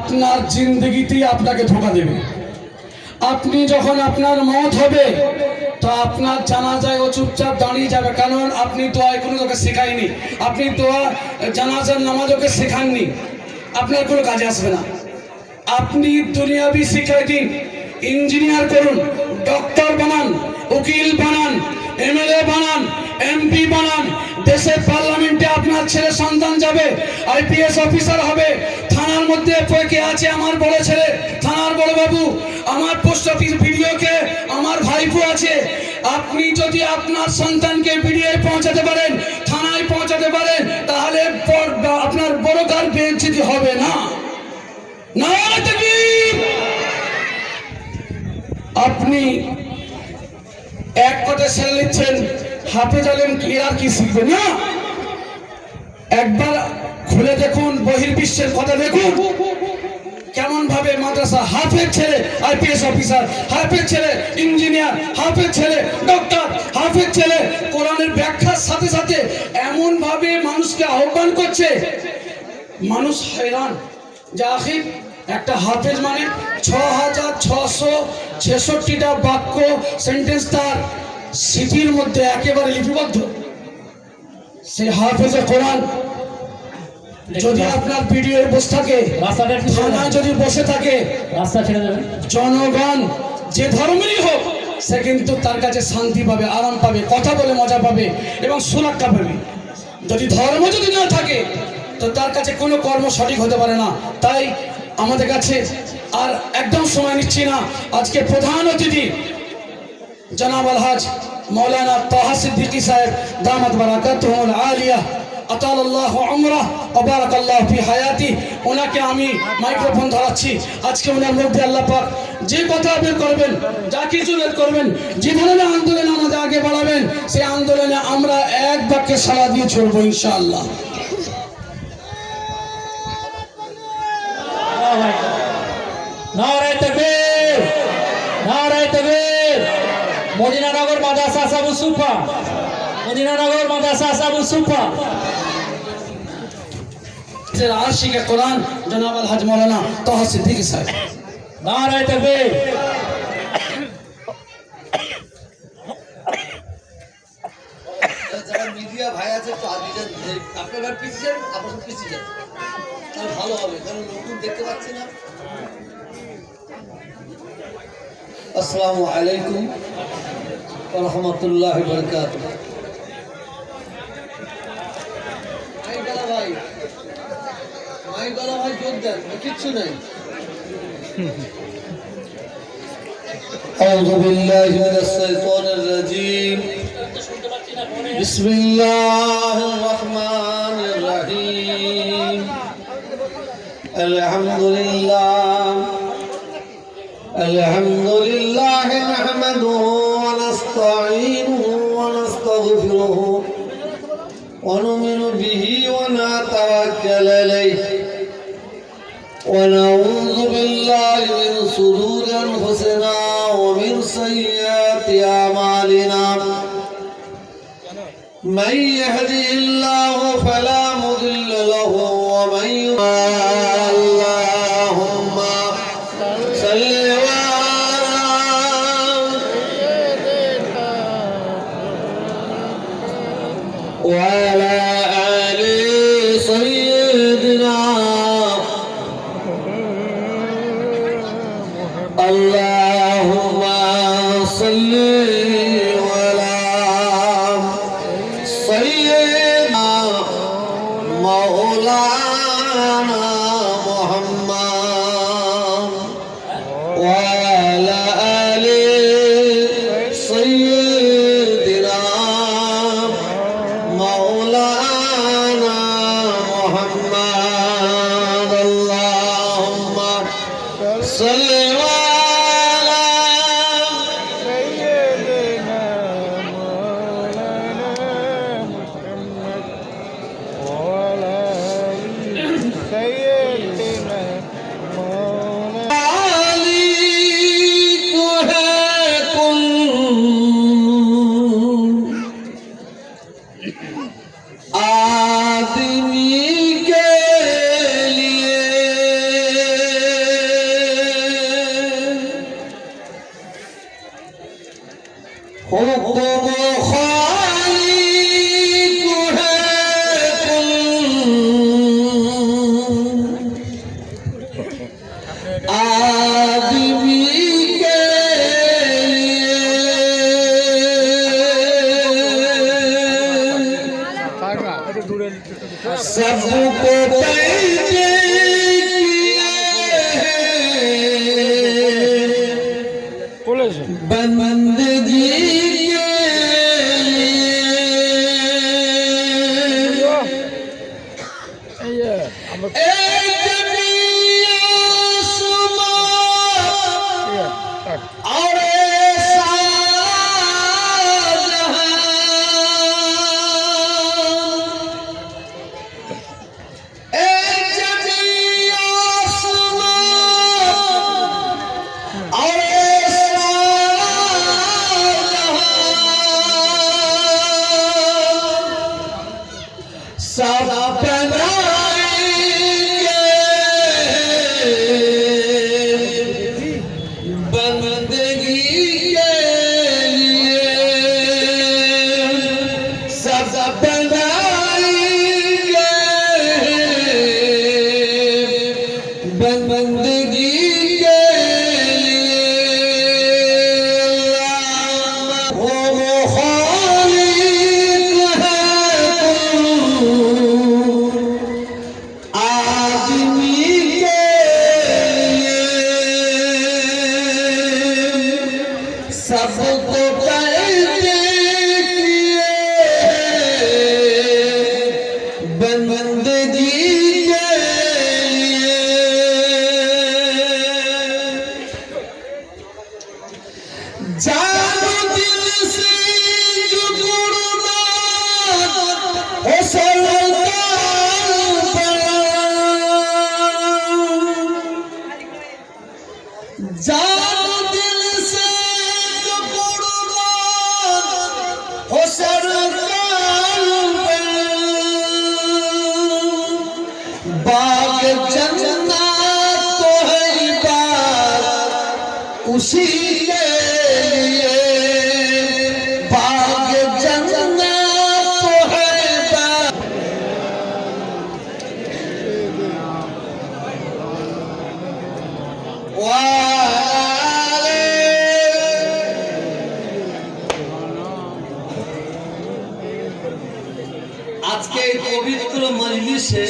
আপনার জিন্দগিতেই আপনাকে ধোঁকা দেবে। আপনি যখন আপনার মত হবে তো আপনার জানাজায় ও চুপচাপ দাঁড়িয়ে যাবে, কারণ আপনি দোয়া কোনো তোকে শেখায়নি, আপনি দোয়া জানাজার নামাজ ওকে শেখাননি, আপনার কোনো কাজে আসবে না। আপনি দুনিয়াবি শিক্ষায় দিন, ইঞ্জিনিয়ার করুন, ডক্টর বানান, উকিল বানান, এমএলএ বানান, এমপি বানান, দেশের পার্লামেন্টে আপনার ছেলে সন্তান যাবে, আইপিএস অফিসার হবে, থানার মধ্যে কে আছে আমার বড় ছেলে, থানার বড় বাবু, আমার পোস্ট অফিস ভিডিওকে আমার ভাইপো আছে। আপনি যদি আপনার সন্তানকে ভিডিও পৌঁছাতে পারেন, থানায় পৌঁছাতে পারেন, তাহলে আপনার বড় কার বেইজ্জতি হবে না। আপনি এক কথা সেরে নিচ্ছেন, হাফেজ আলেম এরা কি শিখবে না? একবার খুলে দেখুন, বহির্বিশ্বের কথা দেখুন, কেমন ভাবে মাদ্রাসা হাফেজ ছেলে আইপিএস অফিসার, হাফেজ ছেলে ইঞ্জিনিয়ার, হাফেজ ছেলে ডক্টর, হাফেজ ছেলে কোরআনের ব্যাখ্যার সাথে সাথে এমন ভাবে মানুষকে আহ্বান করছে, মানুষ হয়রান। যা আখির একটা হাফেজ মানে 6666টা বাক্য সেন্টেন্স তার সিটির মধ্যে একেবারে লিপিবদ্ধ। সেই হাফেজে কোরআন যদি আপনার ভিডিও বসে থাকে, থানায় যদি বসে থাকে, রাস্তা ছেড়ে দেবে, জনগণ যে ধর্মেরই হোক সে কিন্তু তার কাছে শান্তি পাবে, আরাম পাবে, কথা বলে মজা পাবে এবং সুরক্ষা পাবে। যদি ধর্ম যদি না থাকে তো তার কাছে কোনো কর্ম সঠিক হতে পারে না। তাই আমাদের কাছে আর একদম সময় নিচ্ছি না, আজকে প্রধান অতিথি জনাব আলহাজ মৌলানা তাহা সিদ্দিকী সাহেব দামাত বারাকাতুহুল আলিয়া আতালাল্লাহু উমরাহ ওয়া বারাকাল্লাহু ফি হায়াতি, ওনাকে আমি মাইক্রোফোন ধরাচ্ছি। আজকে ওনার মধ্যে আল্লাহ পাক যে কথা বের করবেন, যা কিছু বের করবেন, যে ধরনের আন্দোলন আমাদের আগে বাড়াবেন, সেই আন্দোলনে আমরা এক বাক্যে সাড়া দিয়ে চলবো ইনশাআল্লাহ। নারায়ে তাকবীর, নারায়ে তাকবীর। মদিনানগর মাদ্রাসা আসহাবুস সুফা, মদিনানগর মাদ্রাসা আসহাবুস সুফা আশিকে কোরআন জনাব আলহাজ মৌলানা তাহা সিদ্দিকী সাহেব। নারায়ে তাকবীর। যারা মিডিয়া ভাই আছে তো আপনার পিছিয়ে যান, আপনার পিছিয়ে যান, তাহলে ভালো হবে, কারণ লোকজন দেখতে পাচ্ছি না। আসসালামু আলাইকুম ওয়া রাহমাতুল্লাহি ওয়া বারাকাতুহু। মাইকালা ভাই জোর দেন, কিচ্ছু নাই। আউযু বিল্লাহি মিনাশ শাইতানির রাজীম। বিসমিল্লাহির রহমানির রহিম। আলহামদুলিল্লাহ আলহামদুলিল্লাহ নাহমাদুহু ওয়া নাস্তাঈনুহু ওয়া নাস্তাগফিরুহু ওয়া নু'মিনু বিহি ওয়া নাতাওয়াক্কালু আলাইহি ওয়া নাউযু বিল্লাহি মিন শুরুরি আনফুসিনা ওয়া মিন সাইয়্যাতি আমালিনা। من يهده الله فلا مضل له ومن يضلل اللهم صل وعلى آل سيدنا اللهم صل مولانا محمد وعلى آل سيدنا مولانا محمد اللهم صل आदमी के लिए हुक्म खालिक है आदमी के सबको पैदे बंदगी के लिए एक और सब बनाएंगे बंदगी के लिए सब बनाएंगे बंदगी के लिए हो खालिक है आदमी के लिए सबको पैदे किए बंदगी के लिए जानो दिल से जो गुरुनाथ हो जानो दिल से जो गुरुनाथ हो सरकार बाग जन्नत तो है बाग उसी के लिए बाग जन्नत तो है बाग আজকে এই পবিত্র মজলিসে